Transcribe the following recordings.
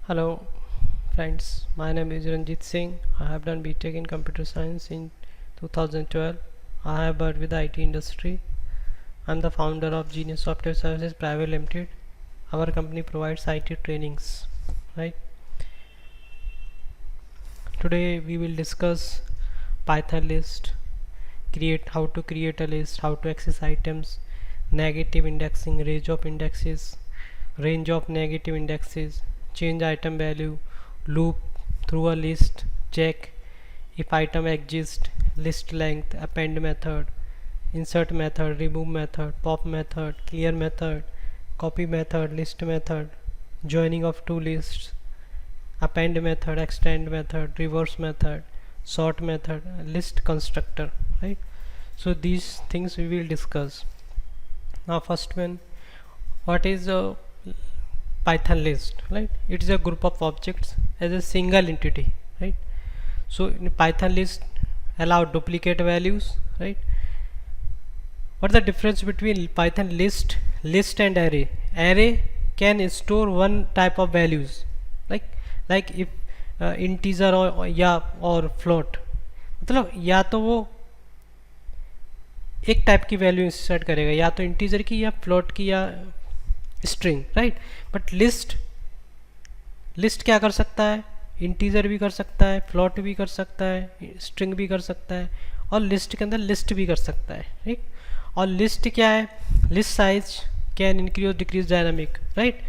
Hello friends, my name is Ranjit Singh. I have done BTech in Computer Science in 2012. I have worked with the IT industry. I am the founder of Genius Software Services Private Limited. Our company provides IT trainings. Right. Today we will discuss Python list, how to create a list, how to access items, negative indexing, range of negative indexes, change item value, loop through a list, check if item exists, list length, append method, insert method, remove method, pop method, clear method, copy method, list method, joining of two lists, append method, extend method, reverse method, sort method, list constructor. Right, so these things we will discuss. Now first one, what is a Python list? Right, it is a group of objects as a single entity. Right, so in Python list allow duplicate values. Right, what's the difference between Python list and array? Array can store one type of values, like if integer or float, मतलब या तो वो एक type की value insert करेगा, या तो integer की या फ्लोट की या स्ट्रिंग. राइट, बट लिस्ट क्या कर सकता है? इंटीजर भी कर सकता है, फ्लोट भी कर सकता है, स्ट्रिंग भी कर सकता है, और लिस्ट के अंदर लिस्ट भी कर सकता है. ठीक, और लिस्ट क्या है? लिस्ट साइज कैन इंक्रीज और decrease dynamic. Right,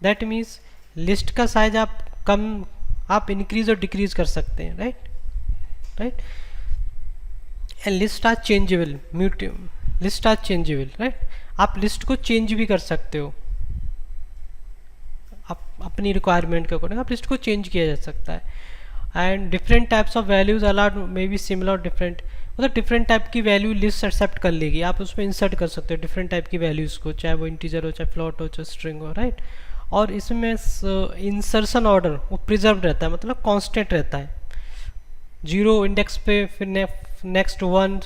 that means list का साइज आप इंक्रीज और डिक्रीज कर सकते हैं. Right, and list are changeable, list are changeable. Right, आप लिस्ट को चेंज भी कर सकते हो, आप अपनी रिक्वायरमेंट के अकॉर्डिंग आप लिस्ट को चेंज किया जा सकता है. And different types of values allowed may be similar और डिफरेंट, मतलब डिफरेंट टाइप की वैल्यू लिस्ट एक्सेप्ट कर लेगी. आप उसमें इंसर्ट कर सकते हो डिफरेंट टाइप की वैल्यूज़ को, चाहे वो इंटीजर हो, चाहे फ्लोट हो, चाहे स्ट्रिंग हो. राइट, और इसमें इंसर्शन ऑर्डर वो प्रिजर्व रहता है, मतलब कांस्टेंट रहता है. जीरो इंडेक्स पे फिर next one,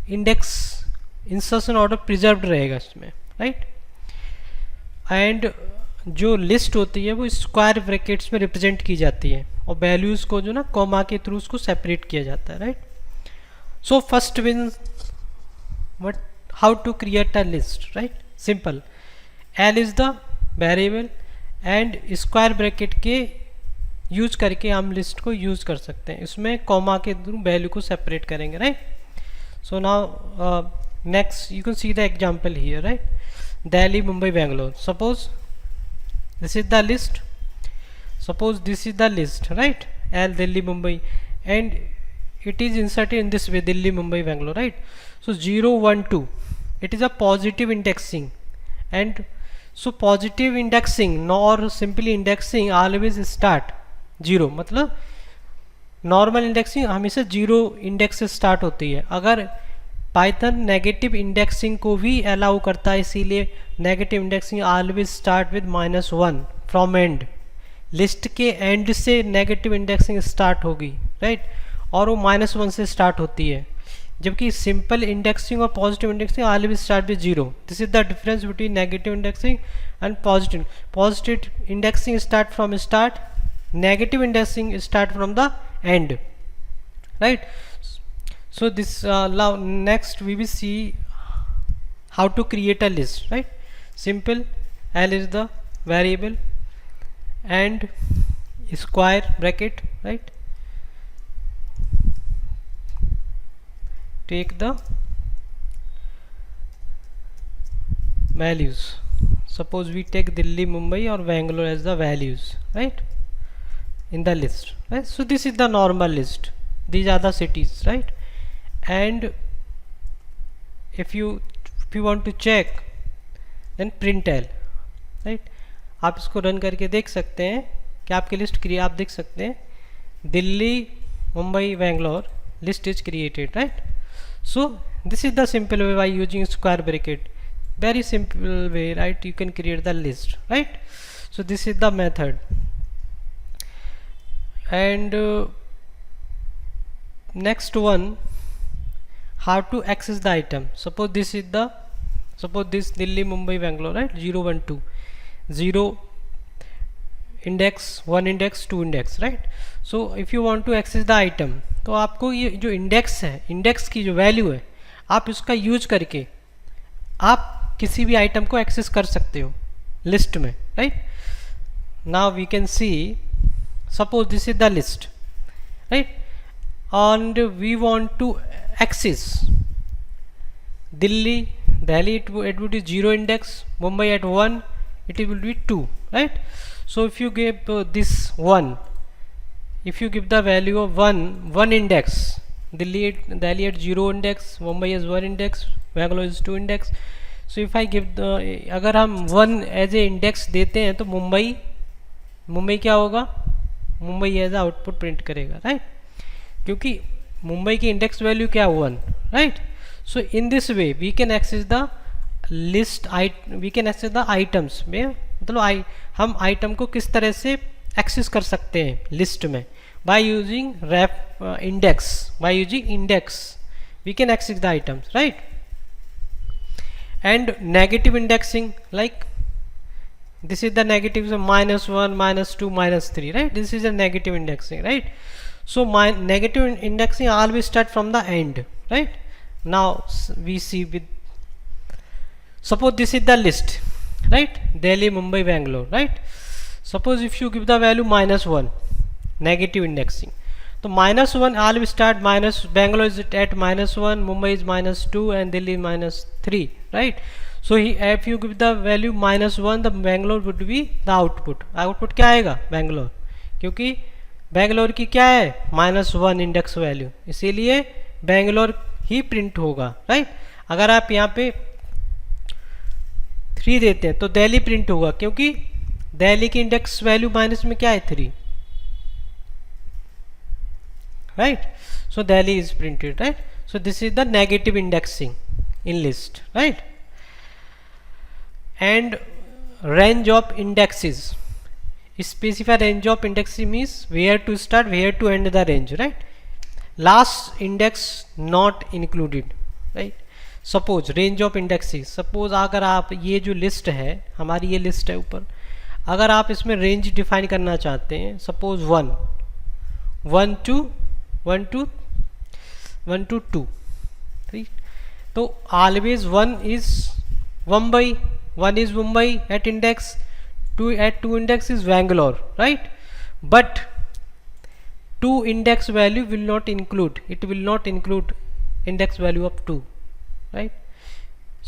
index insertion order preserve रहेगा इसमें. राइट, एंड जो लिस्ट होती है वो स्क्वायर ब्रैकेट्स में रिप्रेजेंट की जाती है, और वैल्यूज़ को जो ना कॉमा के थ्रू उसको सेपरेट किया जाता है. Right, so first win what how to create a list. Right, simple. L is the variable and square bracket के यूज करके हम लिस्ट को यूज कर सकते हैं. इसमें कॉमा के थ्रू वैल्यू को सेपरेट करेंगे. Right, so now next you can see the example here. Right, Delhi Mumbai Bangalore. Suppose this is the list, suppose this is the list. Right, L Delhi Mumbai, and it is inserted in this way, Delhi Mumbai Bangalore. Right, so 0 1 2, it is a positive indexing, and so positive indexing nor simply indexing always start 0, मतलब normal indexing हमेशा 0 index से start होती है. अगर Python negative indexing को भी allow करता है, इसीलिए negative indexing always start with -1 from and. List के एंड से नेगेटिव इंडेक्सिंग स्टार्ट होगी. राइट, और वो -1 से स्टार्ट होती है, जबकि सिंपल इंडेक्सिंग और positive indexing always start with 0. This is the difference between negative indexing and positive. Positive indexing start from start, negative indexing start from the end. Right, so this now next we will see how to create a list. Right, simple. L is the variable and square bracket. Right, take the values. Suppose we take Delhi, Mumbai or Bangalore as the values. Right, in the list. Right, so this is the normal list, these are the cities. Right, and if you want to check then print L. Right, आप इसको run करके देख सकते हैं कि आपकी list आप देख सकते हैं Delhi Mumbai Bangalore list is created. Right, so this is the simple way by using square bracket, very simple way. Right, you can create the list. Right, so this is the method. And next one, how to access the item. Suppose this Delhi Mumbai Bangalore. Right, 0 1 2 0 index 1 index 2 index, right. So if you want to access the item, तो आपको ये जो index है, index की जो value है, आप इसका यूज करके आप किसी भी आइटम को एक्सेस कर सकते हो लिस्ट में, right. Now we can see, suppose this is the list, right, and we want to access Delhi, it would be 0 index, Mumbai at 1, it will be 2, right. So if you give this 1, if you give the value of 1 index, Delhi at 0 index, Mumbai is 1 index, Bangalore is 2 index. So if I give the, अगर हम 1 as a index देते हैं तो मुंबई क्या होगा, Mumbai as output print करेगा, right, क्योंकि मुंबई की इंडेक्स वैल्यू क्या 1, right. So in this way we can access the list, we can access the items में, मतलब हम आइटम को किस तरह से एक्सेस कर सकते हैं लिस्ट में, by using ref index, by using index we can access the items, right. And negative indexing, like this is the negative, so -1 -2 -3, right, this is a negative indexing, right. So my negative indexing always start from the end, right. Now we see with, suppose this is the list, right, Delhi, Mumbai, Bangalore, right. Suppose if you give the value -1, negative indexing, so -1 always start Bangalore is at -1, Mumbai is -2 and Delhi -3, right. So if you give the value -1, the Bangalore would be the output क्या आएगा, Bangalore, क्योंकि Bangalore की क्या है -1 index value, इसीलिए Bangalore ही print होगा, right. अगर आप यहाँ पे 3 देते हैं तो दिल्ली प्रिंट होगा, क्योंकि दिल्ली की इंडेक्स वैल्यू माइनस में क्या है 3, right. So Delhi is printed, right. So this is the negative indexing in list, right. And range of indexes, specify range of indexes means where to start, where to end the range, right. Last index not included, right. Suppose range of indexes, suppose अगर आप ये जो list है हमारी, ये list है ऊपर, अगर आप इसमें रेंज डिफाइन करना चाहते हैं, सपोज 1 to 2, ठीक, तो always 1 is Mumbai at index, 2 index is Bangalore, right. But 2 index value will not include, it will not include index value of 2, right.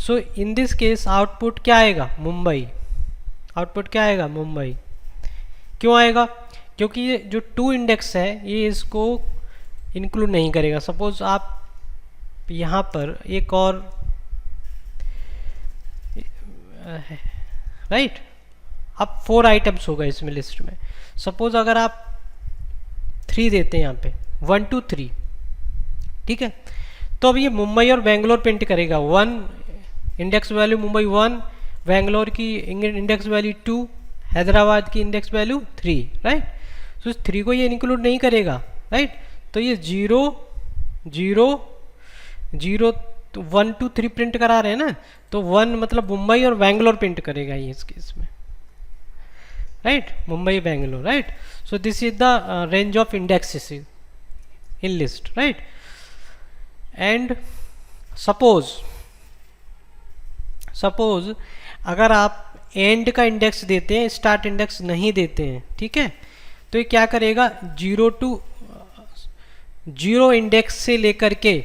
So in this case output क्या आएगा, Mumbai, output क्या आएगा, मुंबई। क्यों आएगा, क्योंकि ये जो 2 इंडेक्स है ये इसको इंक्लूड नहीं करेगा। सपोज आप यहाँ पर एक और राइट, अब 4 आइटम्स होगा इसमें लिस्ट में। सपोज अगर आप 3 देते हैं यहाँ पे 1 to 3, ठीक है, तो अब ये मुंबई और बेंगलोर प्रिंट करेगा। 1 इंडेक्स वैल्यू मुंबई 1, बेंगलोर की इंडेक्स वैल्यू 2, हैदराबाद की इंडेक्स वैल्यू 3, राइट। तो 3 को ये इंक्लूड नहीं करेगा, राइट। तो ये 0 0 0 1 to 3 प्रिंट करा रहे हैं ना, तो 1 मतलब मुंबई और बेंगलोर प्रिंट करेगा ये इस केस में, right, Mumbai Bangalore, right. So this is the range of indexes in list, right. And suppose अगर आप एंड का इंडेक्स देते हैं, स्टार्ट इंडेक्स नहीं देते हैं, ठीक है, तो ये क्या करेगा, 0 इंडेक्स से लेकर के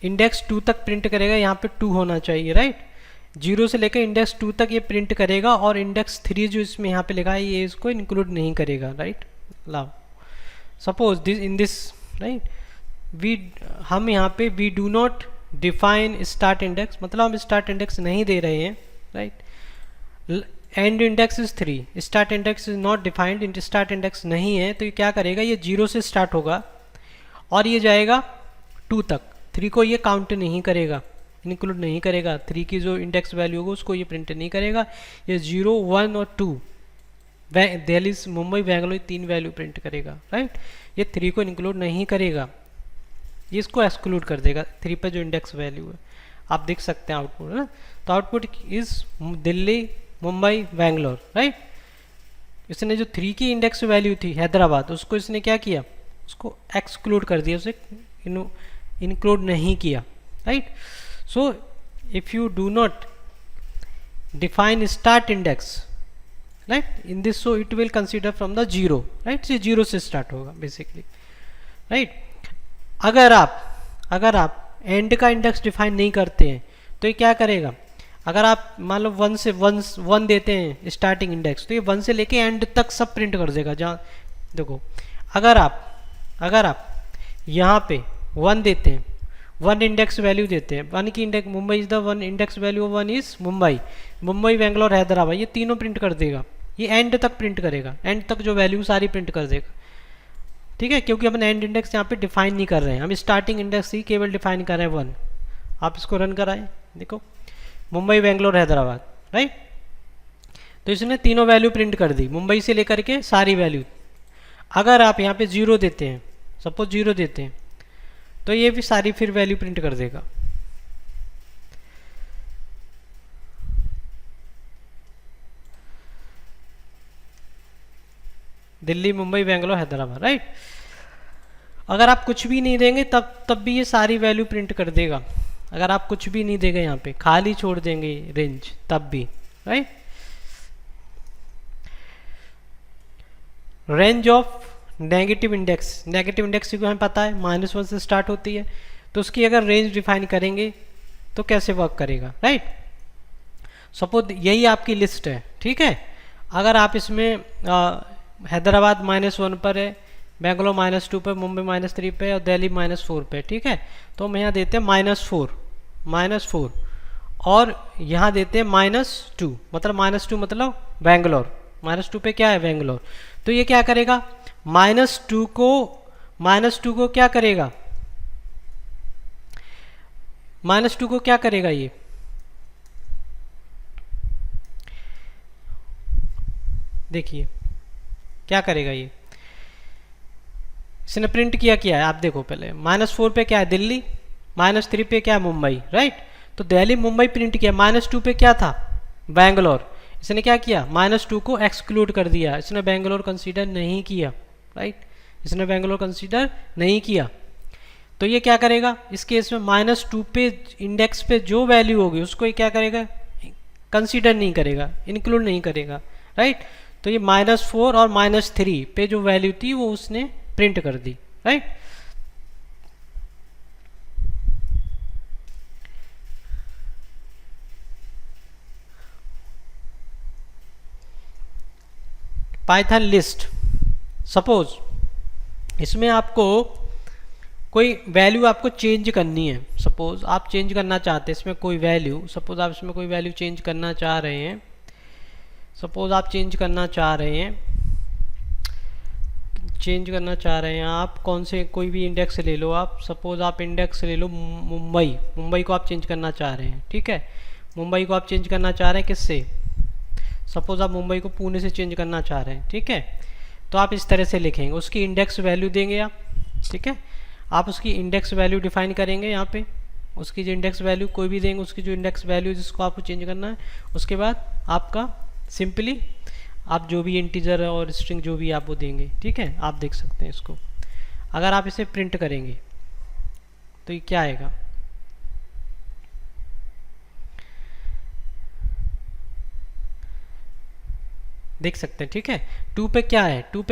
इंडेक्स 2 तक प्रिंट करेगा। यहाँ पे 2 होना चाहिए, राइट। 0 से लेकर इंडेक्स 2 तक ये प्रिंट करेगा, और इंडेक्स 3 जो इसमें यहाँ पे लिखा है ये इसको इंक्लूड नहीं करेगा, राइट। लाओ suppose this in this, right, हम यहाँ पे we do not define start index, मतलब हम स्टार्ट इंडेक्स नहीं दे रहे हैं, right. And index is 3, start index is not defined, start index नहीं है, तो ये क्या करेगा, ये 0 से स्टार्ट होगा और ये जाएगा 2 तक। 3 को ये काउंट नहीं करेगा, इंक्लूड नहीं करेगा, 3 की जो इंडेक्स वैल्यू होगा उसको ये प्रिंट नहीं करेगा। ये 0 1 और 2 दिल्ली मुंबई बेंगलोर 3 वैल्यू प्रिंट करेगा, राइट। ये 3 को इंक्लूड नहीं करेगा, ये इसको एक्सक्लूड कर देगा 3 पर जो इंडेक्स वैल्यू है। आप देख सकते हैं आउटपुट, है ना। तो output is Delhi Mumbai Bangalore, right. इसने जो 3 की इंडेक्स वैल्यू थी हैदराबाद, उसको इसने क्या किया, उसको एक्सक्लूड कर दिया, उसे इंक्लूड नहीं किया, right. So if you do not define start index, right, in this, so it will consider from the zero, right, से जीरो से स्टार्ट होगा बेसिकली, राइट। अगर आप एंड का इंडेक्स डिफाइन नहीं करते हैं तो ये क्या करेगा, अगर आप मान लो 1 से 1 देते हैं स्टार्टिंग इंडेक्स, तो ये 1 से लेके एंड तक सब प्रिंट कर देगा। जहाँ देखो, अगर आप यहाँ पे 1 देते हैं, 1 इंडेक्स वैल्यू देते हैं, 1 की index, Mumbai is the 1 index value, 1 is Mumbai, Bangalore, Hyderabad, ये तीनों प्रिंट कर देगा। ये एंड तक प्रिंट करेगा, एंड तक जो वैल्यू सारी प्रिंट कर देगा, ठीक है, क्योंकि अपन एंड इंडेक्स यहाँ पे डिफाइन नहीं कर रहे हैं, हम स्टार्टिंग इंडेक्स ही केवल डिफाइन कर रहे हैं 1। आप इसको रन कराएं, देखो मुंबई, बेंगलोर, हैदराबाद, राइट। तो इसने तीनों वैल्यू प्रिंट कर दी, मुंबई से लेकर के सारी वैल्यू। अगर आप यहाँ पे 0 देते हैं, सपोज 0 देते हैं, तो ये भी सारी फिर वैल्यू प्रिंट कर देगा। दिल्ली, मुंबई, बेंगलोर, हैदराबाद, राइट। अगर आप कुछ भी नहीं देंगे तब भी ये सारी वैल्यू प्रिंट कर देगा। अगर आप कुछ भी नहीं देंगे, यहाँ पे खाली छोड़ देंगे रेंज, तब भी, right. Range of negative index को हमें पता है -1 से स्टार्ट होती है, तो उसकी अगर रेंज डिफाइन करेंगे तो कैसे वर्क करेगा, राइट। सपोज यही आपकी लिस्ट है, ठीक है। अगर आप इसमें हैदराबाद -1 पर है, बेंगलोर -2 पर, मुंबई -3 पे और दिल्ली -4 पे, ठीक है। तो हम यहाँ देते हैं -4 और यहाँ देते हैं -2, मतलब -2 मतलब बेंगलोर, -2 पे क्या है, बेंगलोर। तो ये क्या करेगा, -2 को क्या करेगा, -2 को क्या करेगा, ये देखिए क्या करेगा, ये इसने प्रिंट किया है, आप देखो पहले -4 पे क्या है, दिल्ली, -3 पे क्या है, मुंबई, राइट। तो दिल्ली, मुंबई प्रिंट किया, -2 पे क्या था, बेंगलोर। इसने क्या किया, -2 को एक्सक्लूड कर दिया, इसने बेंगलोर कंसीडर नहीं किया, राइट, इसने बेंगलोर कंसीडर नहीं किया। तो ये क्या करेगा, इस केस में -2 पे इंडेक्स पे जो वैल्यू होगी उसको ये क्या करेगा, कंसीडर नहीं करेगा, इंक्लूड नहीं करेगा, राइट। तो ये -4 और -3 पे जो वैल्यू थी वो उसने प्रिंट कर दी, राइट। पाइथन लिस्ट, सपोज इसमें आपको कोई वैल्यू आपको चेंज करनी है, सपोज आप चेंज करना चाहते हैं इसमें कोई वैल्यू, सपोज आप इसमें कोई वैल्यू चेंज करना चाह रहे हैं, आप कौन से कोई भी इंडेक्स ले लो, आप सपोज आप इंडेक्स ले लो मुंबई को आप चेंज करना चाह रहे हैं, ठीक है। मुंबई को आप चेंज करना चाह रहे हैं किससे, सपोज आप मुंबई को पुणे से चेंज करना चाह रहे हैं, ठीक है। तो आप इस तरह से लिखेंगे, उसकी इंडेक्स वैल्यू देंगे आप, ठीक है। आप उसकी इंडेक्स वैल्यू डिफाइन करेंगे, यहाँ पे उसकी जो इंडेक्स वैल्यू कोई भी देंगे, उसकी जो इंडेक्स वैल्यू जिसको आपको चेंज करना है, उसके बाद आपका सिंपली आप जो भी इंटीजर और स्ट्रिंग जो भी आप वो देंगे, ठीक है। आप देख सकते हैं इसको, अगर आप इसे प्रिंट करेंगे तो ये क्या आएगा, देख सकते हैं, ठीक है। 2 पे क्या है, 2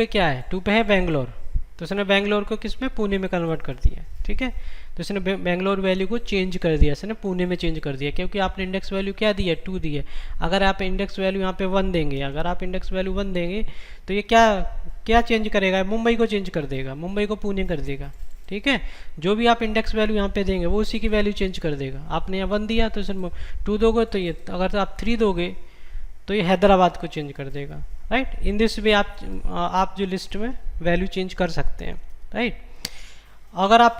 पे है बेंगलोर, तो इसने बेंगलोर को किस में, पुणे में कन्वर्ट कर दिया, ठीक है। तो इसने बेंगलोर वैल्यू को चेंज कर दिया, इसने पुणे में चेंज कर दिया, क्योंकि आपने इंडेक्स वैल्यू क्या दी है, 2 दी है। अगर आप इंडेक्स वैल्यू यहाँ पे 1 देंगे, तो ये क्या चेंज करेगा, मुंबई को चेंज कर देगा, मुंबई को पुणे कर देगा, ठीक है। जो भी आप इंडेक्स वैल्यू यहाँ पे देंगे वो उसी की वैल्यू चेंज कर देगा। आपने यहाँ 1 दिया तो इसमें 2 दोगे, तो ये अगर आप 3 दोगे तो ये हैदराबाद को चेंज कर देगा, राइट। इन दिस वे आप जो लिस्ट में वैल्यू चेंज कर सकते हैं, राइट। अगर आप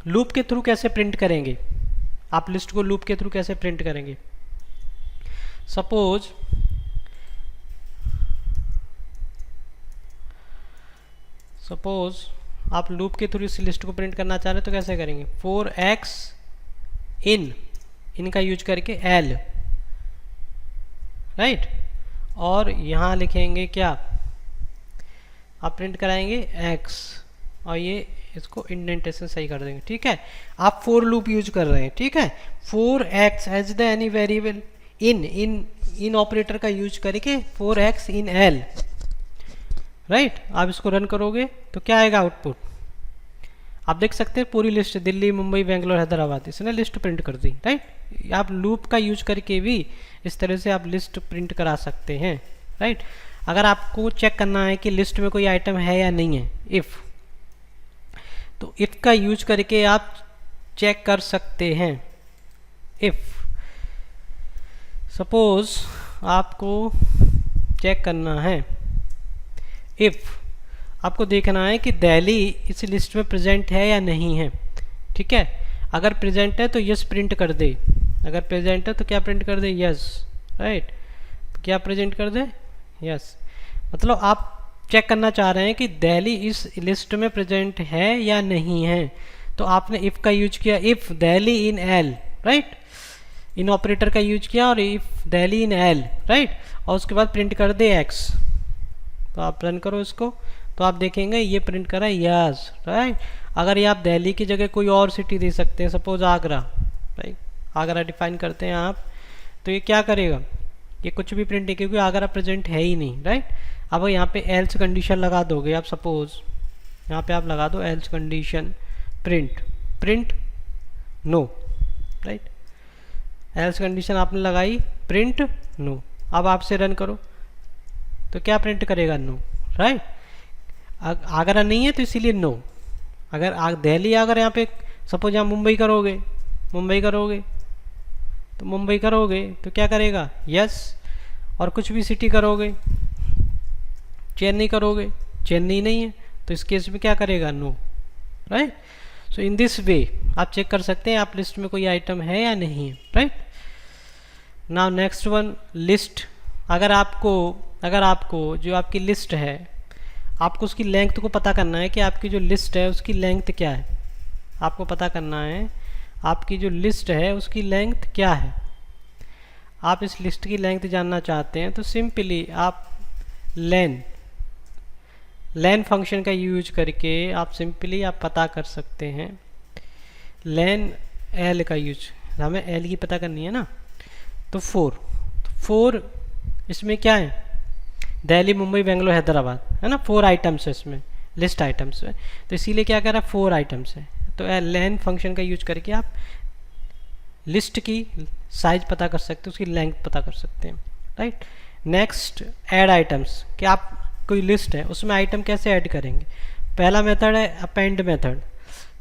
लूप के थ्रू कैसे प्रिंट करेंगे, आप लिस्ट को लूप के थ्रू कैसे प्रिंट करेंगे, सपोज आप लूप के थ्रू इस लिस्ट को प्रिंट करना चाह रहे हैं तो कैसे करेंगे, 4x इनका यूज करके l, राइट। और यहाँ लिखेंगे क्या, आप प्रिंट कराएंगे x, और ये इसको इंडेंटेशन सही कर देंगे। ठीक है, आप फॉर लूप यूज कर रहे हैं। ठीक है, for x as the any variable in operator का यूज करके for x in l, right. आप इसको रन करोगे तो क्या आएगा आउटपुट, आप देख सकते हैं पूरी लिस्ट, दिल्ली, मुंबई, बेंगलोर, हैदराबाद, इसने लिस्ट प्रिंट कर दी, राइट। आप लूप का यूज करके भी इस तरह से आप लिस्ट प्रिंट करा सकते हैं, राइट। अगर आपको चेक करना है कि लिस्ट में कोई आइटम है या नहीं है, इफ़, तो इफ़ का यूज करके आप चेक कर सकते हैं। इफ़ सपोज आपको चेक करना है, इफ़ आपको देखना है कि दिल्ली इस लिस्ट में प्रेजेंट है या नहीं है। ठीक है, अगर प्रेजेंट है तो यस प्रिंट कर दे, अगर प्रेजेंट है तो क्या प्रिंट कर दे, यस, राइट। क्या प्रेजेंट कर दे, यस। मतलब आप चेक करना चाह रहे हैं कि दिल्ली इस लिस्ट में प्रेजेंट है या नहीं है, तो आपने इफ़ का यूज किया, if Delhi in L, right, in operator का यूज किया, और if Delhi in L, right, और उसके बाद प्रिंट कर दे एक्स। तो आप रन करो इसको, तो आप देखेंगे ये प्रिंट करा यस, राइट। अगर ये आप दिल्ली की जगह कोई और सिटी दे सकते हैं, suppose Agra, right, Agra define करते हैं आप, तो ये क्या करेगा, ये कुछ भी प्रिंट नहीं, क्योंकि आगरा प्रेजेंट है ही नहीं, राइट। अब यहाँ पे एल्स कंडीशन लगा दोगे आप, सपोज यहाँ पे आप लगा दो else condition print no, right. Else condition आपने लगाई, प्रिंट नो। अब आपसे रन करो तो क्या प्रिंट करेगा, नो, राइट। आगरा नहीं है तो इसीलिए नो। अगर दिल्ली, अगर यहाँ पे सपोज यहाँ मुंबई करोगे तो मुंबई करोगे तो क्या करेगा, यस। और कुछ भी सिटी करोगे, चेन्नई करोगे, चेन्नई नहीं है तो इस केस में क्या करेगा, no, right. So in this way आप चेक कर सकते हैं आप लिस्ट में कोई आइटम है या नहीं है, right. Now next one, list. अगर आपको जो आपकी लिस्ट है, आपको उसकी लेंथ को पता करना है कि आपकी जो लिस्ट है उसकी लेंथ क्या है। आपको पता करना है आपकी जो लिस्ट है उसकी लेंथ क्या है। आप इस लिस्ट की लेंथ जानना चाहते हैं तो सिंपली आप लेन फंक्शन का यूज करके आप सिंपली आप पता कर सकते हैं। लेन एल का यूज, हमें एल की पता करनी है ना, तो 4 इसमें क्या है, दिल्ली, मुंबई, बेंगलोर, हैदराबाद, है ना। 4 आइटम्स है इसमें, लिस्ट आइटम्स है, तो इसीलिए क्या कह रहा है 4 आइटम्स है। तो लेन फंक्शन का यूज करके आप लिस्ट की साइज पता कर सकते हैं, उसकी लेंथ पता कर सकते हैं, राइट। Next, add items. कि आप कोई लिस्ट है उसमें आइटम कैसे ऐड करेंगे। पहला मेथड है अपेंड मेथड।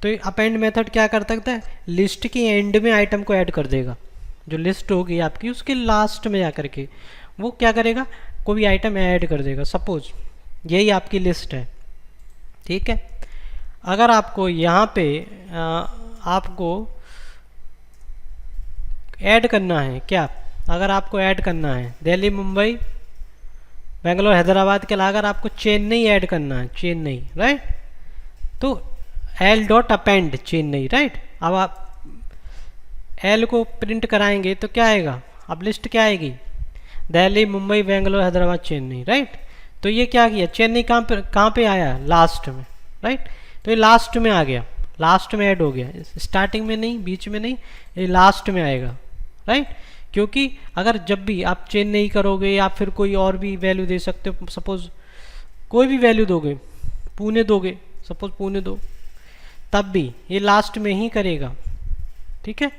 तो अपेंड मेथड क्या कर सकता है, लिस्ट की एंड में आइटम को ऐड कर देगा। जो लिस्ट होगी आपकी उसके लास्ट में जाकर के वो क्या करेगा, कोई आइटम ऐड कर देगा। सपोज यही आपकी लिस्ट है, ठीक है। अगर आपको यहाँ पे आपको ऐड करना है क्या, अगर आपको ऐड करना है दिल्ली, मुंबई, बेंगलोर, हैदराबाद के अलावा अगर आपको चेन्नई ऐड करना है, चेन्नई, राइट, तो L dot append Chennai, right. अब आप एल को प्रिंट कराएंगे तो क्या आएगा, अब लिस्ट क्या आएगी, दिल्ली, मुंबई, बेंगलोर, हैदराबाद, चेन्नई, राइट। तो ये क्या किया, चेन्नई कहाँ पे आया, लास्ट में, राइट। तो ये लास्ट में आ गया, लास्ट में ऐड हो गया, स्टार्टिंग में नहीं, बीच में नहीं, ये लास्ट में आएगा, राइट। क्योंकि अगर जब भी आप चेन्नई करोगे या फिर कोई और भी वैल्यू दे सकते हो, सपोज कोई भी वैल्यू दोगे, पुणे दोगे, सपोज पुणे दो, तब भी ये लास्ट में ही करेगा, ठीक है।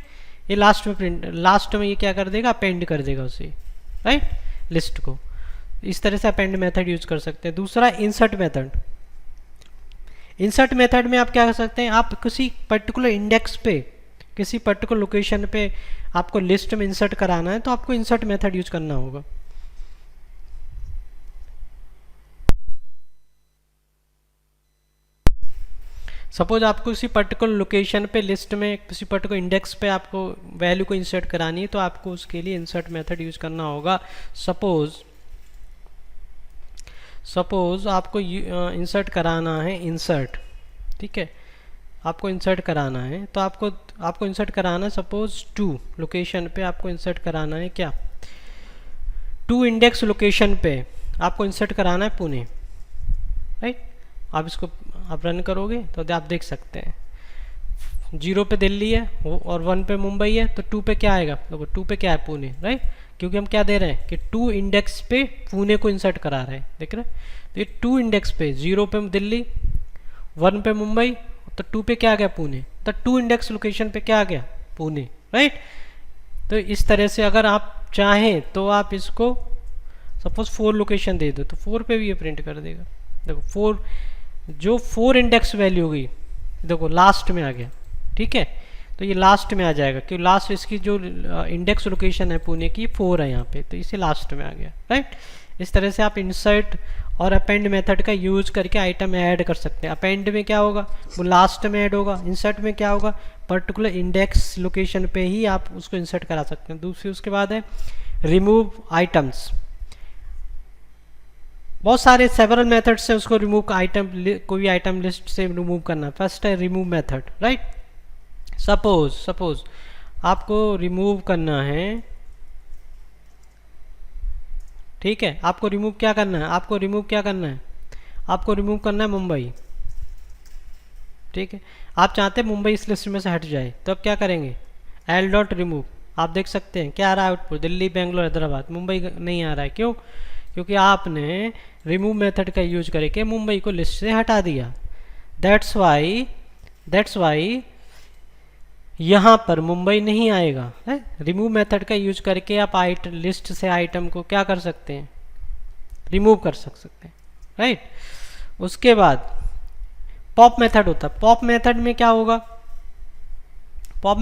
ये लास्ट में प्रिंट, लास्ट में ये क्या कर देगा, अपेंड कर देगा उसे, राइट, लिस्ट को। इस तरह से अपेंड मेथड यूज कर सकते हैं। दूसरा इंसर्ट मेथड। इंसर्ट मेथड में आप क्या कर सकते हैं, आप किसी पर्टिकुलर इंडेक्स पे, किसी पर्टिकुलर लोकेशन पे आपको लिस्ट में इंसर्ट कराना है तो आपको इंसर्ट मेथड यूज करना होगा। सपोज आपको किसी पर्टिकुलर लोकेशन पे, लिस्ट में किसी पर्टिकुलर इंडेक्स पे आपको वैल्यू को इंसर्ट करानी है तो आपको उसके लिए इंसर्ट मेथड यूज करना होगा। सपोज आपको इंसर्ट कराना है, इंसर्ट, ठीक है, आपको इंसर्ट कराना है तो आपको इंसर्ट कराना है, सपोज 2 लोकेशन पे आपको इंसर्ट कराना है क्या, टू इंडेक्स लोकेशन पे आपको इंसर्ट कराना है पुणे, राइट। आप इसको आप रन करोगे तो आप देख सकते हैं 0 पे दिल्ली है और 1 पे मुंबई है, तो 2 पे क्या आएगा, देखो 2 पे क्या है, पुणे, राइट। क्योंकि हम क्या दे रहे हैं कि 2 इंडेक्स पे पुणे को इंसर्ट करा रहे हैं, देख रहे हैं। तो ये 2 इंडेक्स पे 0 पे दिल्ली, 1 पे मुंबई, तो 2 पे क्या आ गया, पुणे। तो 2 इंडेक्स लोकेशन पे क्या आ गया, पुणे, राइट। तो इस तरह से अगर आप चाहें तो आप इसको सपोज 4 लोकेशन दे दो तो 4 पे भी ये प्रिंट कर देगा। देखो 4 जो 4 इंडेक्स वैल्यू होगी, देखो लास्ट में आ गया, ठीक है। तो ये लास्ट में आ जाएगा क्योंकि लास्ट इसकी जो इंडेक्स लोकेशन है पुणे की 4 है यहाँ पे, तो इसे लास्ट में आ गया, राइट। इस तरह से आप इंसर्ट और अपेंड मेथड का यूज करके आइटम ऐड कर सकते हैं। अपेंड में क्या होगा, वो लास्ट में ऐड होगा। इंसर्ट में क्या होगा, पर्टिकुलर इंडेक्स लोकेशन पे ही आप उसको इंसर्ट करा सकते हैं। दूसरी उसके बाद है रिमूव आइटम्स। बहुत सारे सेवरल मेथड्स से उसको रिमूव आइटम, कोई आइटम लिस्ट से रिमूव करना। फर्स्ट है रिमूव मेथड, राइट। सपोज आपको रिमूव करना है, ठीक है। आपको रिमूव क्या करना है, आपको रिमूव करना है मुंबई, ठीक है। आप चाहते हैं मुंबई इस लिस्ट में से हट जाए, तो अब क्या करेंगे, एल डॉट रिमूव। आप देख सकते हैं क्या आ रहा है आउटपुट, दिल्ली, बेंगलोर, हैदराबाद, मुंबई नहीं आ रहा है। क्यों, क्योंकि आपने रिमूव मेथड का यूज करके मुंबई को लिस्ट से हटा दिया। दैट्स वाई यहाँ पर मुंबई नहीं आएगा, है। रिमूव मेथड का यूज करके आप लिस्ट से आइटम को क्या कर सकते हैं, रिमूव कर सकते हैं, राइट। उसके बाद पॉप मेथड होता है। पॉप मेथड में क्या होगा, पॉप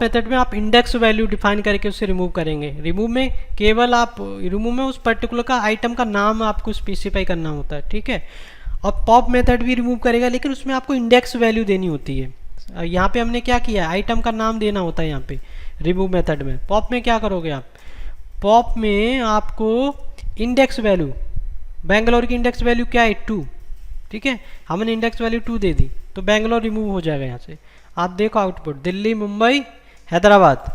मेथड में आप इंडेक्स वैल्यू डिफाइन करके उससे रिमूव करेंगे। रिमूव में केवल आप उस पर्टिकुलर का आइटम का नाम आपको स्पेसिफाई करना होता है, ठीक है। और पॉप मेथड भी रिमूव करेगा, लेकिन उसमें आपको इंडेक्स वैल्यू देनी होती है। यहाँ पे हमने क्या किया है, आइटम का नाम देना होता है यहाँ पे रिमूव मेथड में। पॉप में क्या करोगे आप, पॉप में आपको इंडेक्स वैल्यू, बेंगलोर की इंडेक्स वैल्यू क्या है, 2, ठीक है। हमने इंडेक्स वैल्यू 2 दे दी तो बेंगलोर रिमूव हो जाएगा यहाँ से। आप देखो आउटपुट, दिल्ली, मुंबई, हैदराबाद।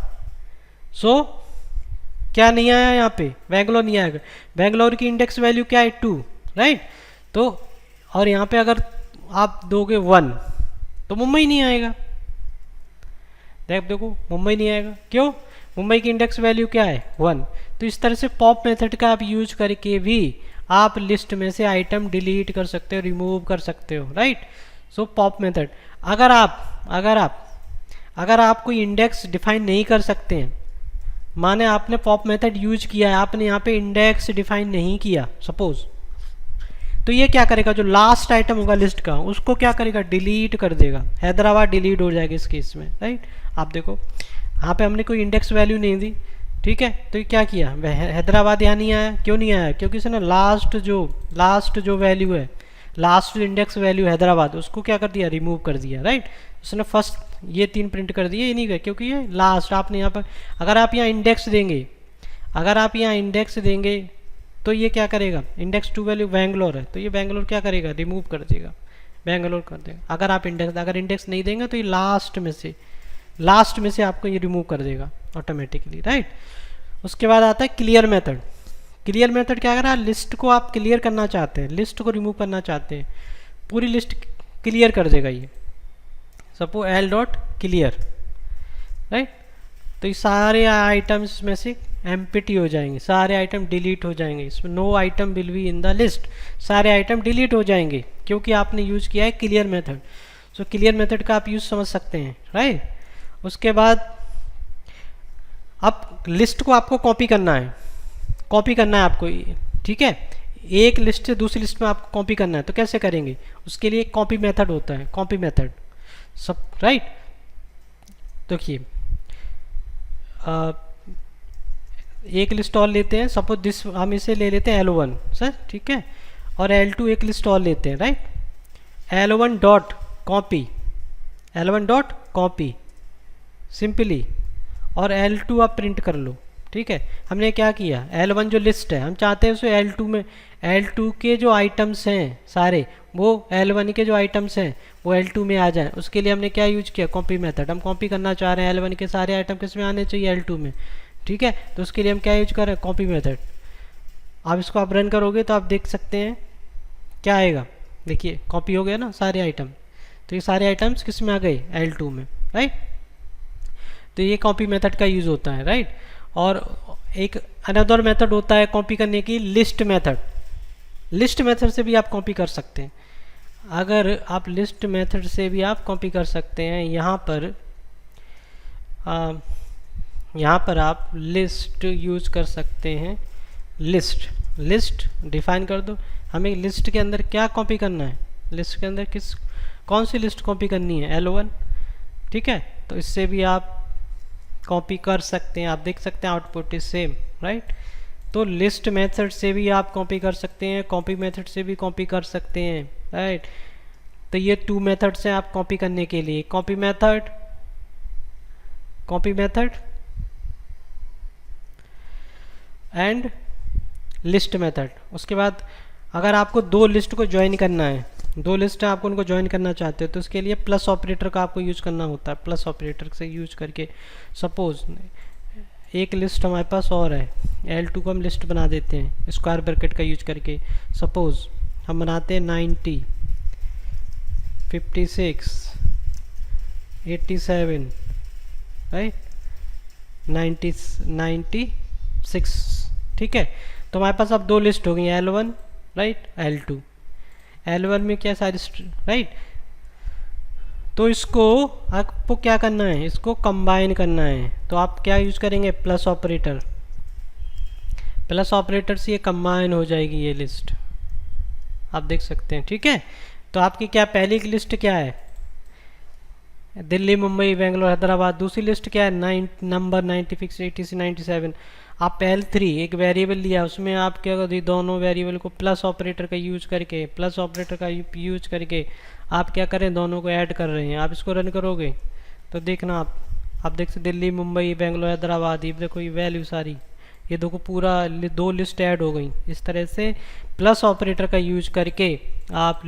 सो क्या नहीं आया यहाँ पे, बेंगलोर नहीं आएगा। बेंगलोर की इंडेक्स वैल्यू क्या है, 2, राइट। तो और यहाँ पे अगर आप दोगे 1 तो मुंबई नहीं आएगा। देखो मुंबई नहीं आएगा, क्यों, मुंबई की इंडेक्स वैल्यू क्या है, 1। तो इस तरह से पॉप मेथड का आप यूज करके भी आप लिस्ट में से आइटम डिलीट कर सकते हो, रिमूव कर सकते हो, राइट। सो पॉप मेथड, अगर आप कोई इंडेक्स डिफाइन नहीं कर सकते हैं, माने आपने पॉप मेथड यूज किया है, आपने यहाँ पे इंडेक्स डिफाइन नहीं किया सपोज, तो ये क्या करेगा, जो लास्ट आइटम होगा लिस्ट का उसको क्या करेगा, डिलीट कर देगा। हैदराबाद डिलीट हो जाएगा इस केस में, राइट। आप देखो यहाँ पे हमने कोई इंडेक्स वैल्यू नहीं दी, ठीक है। तो ये क्या किया, हैदराबाद यहाँ नहीं आया। क्यों नहीं आया, क्योंकि इसने लास्ट जो वैल्यू है, लास्ट जो इंडेक्स वैल्यू हैदराबाद, उसको क्या कर दिया, रिमूव कर दिया, राइट। उसने फर्स्ट ये 3 प्रिंट कर दिए, ये नहीं गए क्योंकि ये लास्ट आपने यहाँ पर, अगर आप यहाँ इंडेक्स देंगे तो ये क्या करेगा, इंडेक्स 2 वैल्यू बेंगलोर है, तो ये बेंगलोर क्या करेगा, रिमूव कर देगा, बेंगलोर कर देगा। अगर इंडेक्स नहीं देंगे तो ये लास्ट में से आपको ये रिमूव कर देगा ऑटोमेटिकली, राइट। उसके बाद आता है क्लियर मेथड। क्लियर मेथड क्या कर रहा है, लिस्ट को आप क्लियर करना चाहते हैं, लिस्ट को रिमूव करना चाहते हैं, पूरी लिस्ट क्लियर कर देगा ये। Suppose L dot clear, right. तो ये सारे आइटम्स में से एम्प्टी हो जाएंगे, सारे आइटम डिलीट हो जाएंगे, इसमें no item will be in the list, सारे आइटम डिलीट हो जाएंगे क्योंकि आपने यूज किया है clear method. So clear method का आप यूज समझ सकते हैं, राइट। उसके बाद अब लिस्ट को आपको कॉपी करना है आपको, ठीक है। एक लिस्ट से दूसरी लिस्ट में आपको कॉपी करना है, तो कैसे करेंगे, उसके लिए कॉपी मेथड होता है, कॉपी मेथड सब, राइट। देखिए एक लिस्ट और लेते हैं, सपोज दिस, हम इसे ले लेते हैं L1 सर, ठीक है। और L2 एक लिस्ट और लेते हैं, right. L1 dot copy simply, और L2 आप प्रिंट कर लो, ठीक है। हमने क्या किया, L1 जो लिस्ट है हम चाहते हैं उसे L2 के जो आइटम्स हैं सारे, वो L1 के जो आइटम्स हैं वो L2 में आ जाएं। उसके लिए हमने क्या यूज किया, कॉपी मेथड। हम कॉपी करना चाह रहे हैं L1 के सारे आइटम किस में आने चाहिए, L2 में। ठीक है। तो उसके लिए हम क्या यूज कर रहे हैं, कॉपी मेथड। अब इसको आप रन करोगे तो आप देख सकते हैं क्या आएगा, देखिए कॉपी हो गया ना सारे आइटम। तो ये सारे आइटम्स किस में आ गए, L2 में, राइट। तो ये कॉपी मेथड का यूज़ होता है, राइट। और एक अनदर मेथड होता है कॉपी करने की, लिस्ट मेथड। लिस्ट मेथड से भी आप कॉपी कर सकते हैं। अगर आप लिस्ट मेथड से भी आप कॉपी कर सकते हैं, यहाँ पर आप लिस्ट यूज कर सकते हैं। लिस्ट डिफाइन कर दो, हमें लिस्ट के अंदर क्या कॉपी करना है, लिस्ट के अंदर कौन सी लिस्ट कॉपी करनी है, L1, ठीक है। तो इससे भी आप कॉपी कर सकते हैं, आप देख सकते हैं आउटपुट इज सेम, राइट। तो लिस्ट मेथड से भी आप कॉपी कर सकते हैं, कॉपी मेथड से भी कॉपी कर सकते हैं, राइट। तो ये 2 मेथड्स हैं आप कॉपी करने के लिए, copy method and list method. उसके बाद अगर आपको 2 लिस्ट को ज्वाइन करना है, 2 लिस्ट आपको उनको ज्वाइन करना चाहते हो, तो उसके लिए प्लस ऑपरेटर का आपको यूज करना होता है। प्लस ऑपरेटर से यूज करके सपोज एक लिस्ट हमारे पास और है, L2 को हम लिस्ट बना देते हैं स्क्वायर ब्रैकेट का यूज करके। सपोज हम बनाते हैं 90, 56, 87, राइट, 96, ठीक है। तो हमारे पास अब 2 लिस्ट हो गई, L1, राइट, L2। L1 में क्या सारी, राइट। तो इसको आपको क्या करना है, इसको कंबाइन करना है। तो आप क्या यूज करेंगे, प्लस ऑपरेटर। प्लस ऑपरेटर से ये कंबाइन हो जाएगी ये लिस्ट, आप देख सकते हैं, ठीक है। तो आपकी क्या पहली की लिस्ट क्या है, दिल्ली, मुंबई, बेंगलोर, हैदराबाद। दूसरी लिस्ट क्या है, नंबर 96, 86, 97। आप L3 एक वेरिएबल लिया, उसमें आप क्या करें, दोनों वेरिएबल को प्लस ऑपरेटर का यूज करके आप क्या करें, दोनों को ऐड कर रहे हैं। आप इसको रन करोगे तो देखना आप देख सकते दिल्ली, मुंबई, बेंगलोर, हैदराबाद, ये देखो ये वैल्यू सारी, ये देखो पूरा 2 लिस्ट ऐड हो गई। इस तरह से प्लस ऑपरेटर का यूज करके आप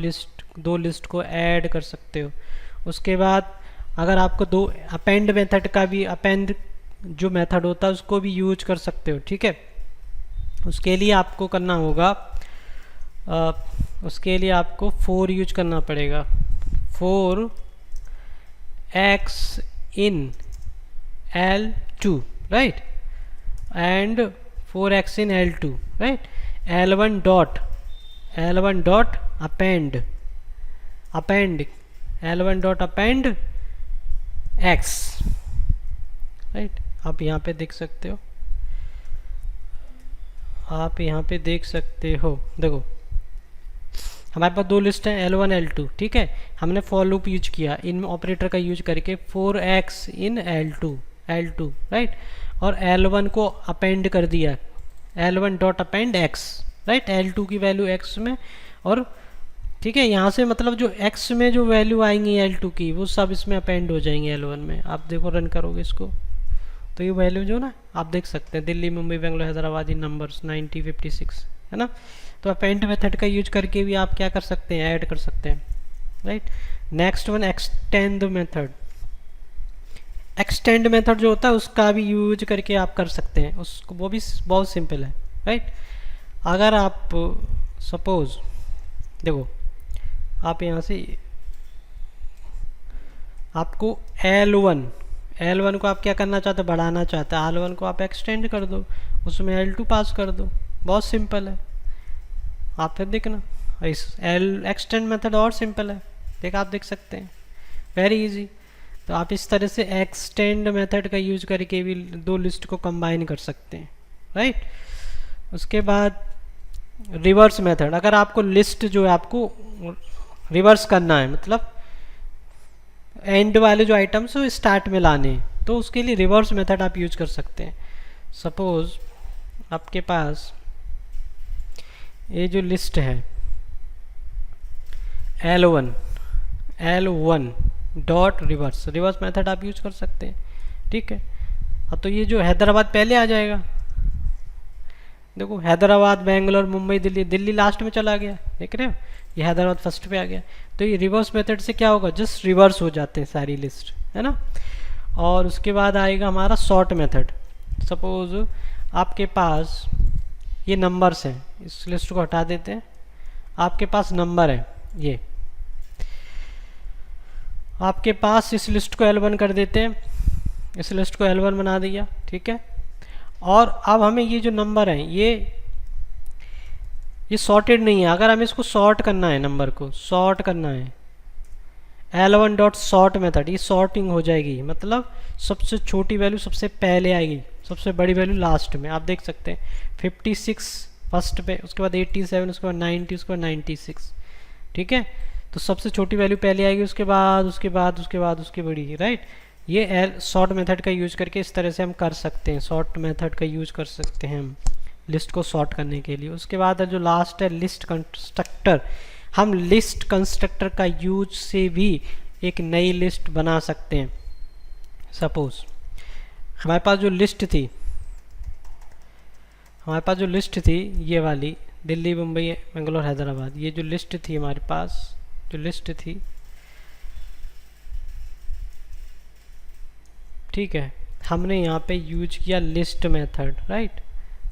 2 लिस्ट को ऐड कर सकते हो। उसके बाद अगर आपको 2 अपेंड मेथड का भी, अपेंड जो मेथड होता है उसको भी यूज कर सकते हो, ठीक है। उसके लिए आपको करना होगा, उसके लिए आपको 4 यूज करना पड़ेगा। 4x in L2, right, and 4x in L2, right. L1 dot append L1 dot append x, right. आप यहाँ पे देख सकते हो, देखो हमारे पास 2 लिस्ट हैं, L1 L2, ठीक है। हमने फॉर लूप यूज किया इन ऑपरेटर का यूज करके 4x इन L2, राइट। और L1 को अपेंड कर दिया, L1 dot append x, right, L2 की वैल्यू x में, और ठीक है, यहाँ से मतलब जो x में जो वैल्यू आएंगी L2 की, वो सब इसमें अपेंड हो जाएंगे L1 में। आप देखो रन करोगे इसको तो ये वैल्यू जो ना आप देख सकते हैं, दिल्ली, मुंबई, बेंगलोर, हैदराबाद, इन नंबर्स 90, 56, है ना। तो अपेंड मेथड का यूज करके भी आप क्या कर सकते हैं, ऐड कर सकते हैं, right. Next one, extend method जो होता है उसका भी यूज करके आप कर सकते हैं उसको, वो भी बहुत सिंपल है, राइट। अगर आप सपोज देखो आप यहाँ से आपको L1 को आप क्या करना चाहते हो, बढ़ाना चाहते हैं, L1 को आप एक्सटेंड कर दो, उसमें L2 पास कर दो, बहुत सिंपल है। आप फिर देखना इस एक्सटेंड मेथड और सिंपल है, आप देख सकते हैं, वेरी इजी। तो आप इस तरह से एक्सटेंड मेथड का यूज करके भी 2 लिस्ट को कंबाइन कर सकते हैं, राइट। उसके बाद रिवर्स मेथड, अगर आपको लिस्ट जो है आपको रिवर्स करना है, मतलब एंड वाले जो आइटम्स वो स्टार्ट में लाने, तो उसके लिए रिवर्स मेथड आप यूज कर सकते हैं। सपोज आपके पास ये जो लिस्ट है L1 डॉट रिवर्स मेथड आप यूज कर सकते हैं, ठीक है। अब तो ये जो हैदराबाद पहले आ जाएगा, देखो हैदराबाद, बेंगलोर, मुंबई, दिल्ली लास्ट में चला गया, देख रहे हो, ये हैदराबाद फर्स्ट पे आ गया। तो ये रिवर्स मेथड से क्या होगा, जस्ट रिवर्स हो जाते हैं सारी लिस्ट, है ना। और उसके बाद आएगा हमारा सॉर्ट सपोज आपके पास ये नंबर्स हैं, इस लिस्ट को हटा देते हैं, आपके पास नंबर है, ये आपके पास इस लिस्ट को L1 कर देते हैं, इस लिस्ट को L1 बना दिया, ठीक है। और अब हमें ये जो नंबर हैं ये सॉर्टेड नहीं है, अगर हमें इसको सॉर्ट करना है, नंबर को सॉर्ट करना है, L1 डॉट सॉर्ट मेथड, ये सॉर्टिंग हो जाएगी, मतलब सबसे छोटी वैल्यू सबसे पहले आएगी, सबसे बड़ी वैल्यू लास्ट में। आप देख सकते हैं 56 फर्स्ट पे, उसके बाद 87, उसके बाद 90, उसके बाद 96, ठीक है। तो सबसे छोटी वैल्यू पहले आएगी, उसके बाद उसके बड़ी, राइट। ये सॉर्ट मेथड का यूज करके इस तरह से हम कर सकते हैं, सॉर्ट मेथड का यूज कर सकते हैं हम लिस्ट को सॉर्ट करने के लिए। उसके बाद जो लास्ट है लिस्ट कंस्ट्रक्टर, हम लिस्ट कंस्ट्रक्टर का यूज से भी एक नई लिस्ट बना सकते हैं। सपोज हमारे पास जो लिस्ट थी ये वाली, दिल्ली, मुंबई, बेंगलोर, हैदराबाद, ये जो लिस्ट थी हमारे पास, जो लिस्ट थी, ठीक है, हमने यहाँ पे यूज किया लिस्ट मेथड, राइट।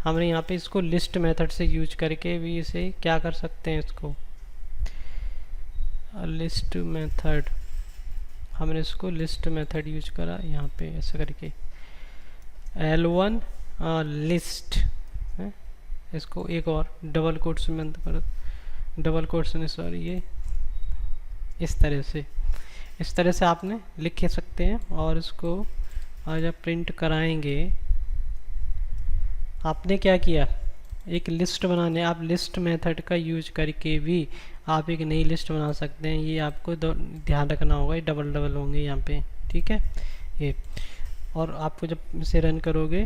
हमने यहाँ पे इसको लिस्ट मेथड से यूज करके भी इसे क्या कर सकते हैं, इसको लिस्ट मेथड, हमने इसको लिस्ट मेथड यूज करा यहाँ पे ऐसा करके L1 लिस्ट है, इसको एक और डबल कोट्स में कर, डबल कोट्स में, सॉरी, ये इस तरह से आपने लिख सकते हैं। और इसको आज आप प्रिंट कराएंगे, आपने क्या किया, एक लिस्ट बनाने, आप लिस्ट मेथड का यूज करके भी आप एक नई लिस्ट बना सकते हैं। ये आपको ध्यान रखना होगा, ये डबल होंगे यहाँ पे, ठीक है ये। और आपको जब इसे रन करोगे,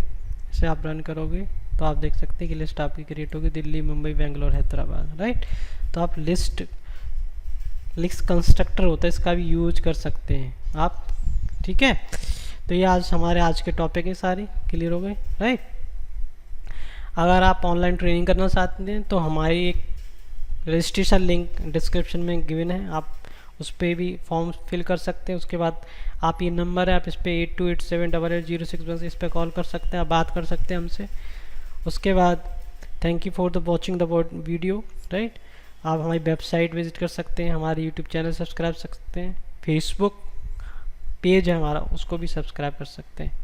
इसे आप रन करोगे तो आप देख सकते हैं कि लिस्ट आपकी क्रिएट होगी, दिल्ली, मुंबई, बेंगलोर, हैदराबाद, राइट। तो आप लिस्ट कंस्ट्रक्टर होता है, इसका भी यूज कर सकते हैं आप, ठीक है। तो ये आज के टॉपिक है, सारे क्लियर हो गए, राइट। अगर आप ऑनलाइन ट्रेनिंग करना चाहते हैं तो हमारी एक रजिस्ट्रेशन लिंक डिस्क्रिप्शन में गिवन है, आप उस पर भी फॉर्म फिल कर सकते हैं। उसके बाद आप ये नंबर है, आप इस पर 82878806 इस पर कॉल कर सकते हैं, आप बात कर सकते हैं हमसे। उसके बाद thank you for the watching the video, right. आप हमारी वेबसाइट विजिट कर सकते हैं, हमारे यूट्यूब चैनल सब्सक्राइब कर सकते हैं, फेसबुक पेज है हमारा, उसको भी सब्सक्राइब कर सकते हैं।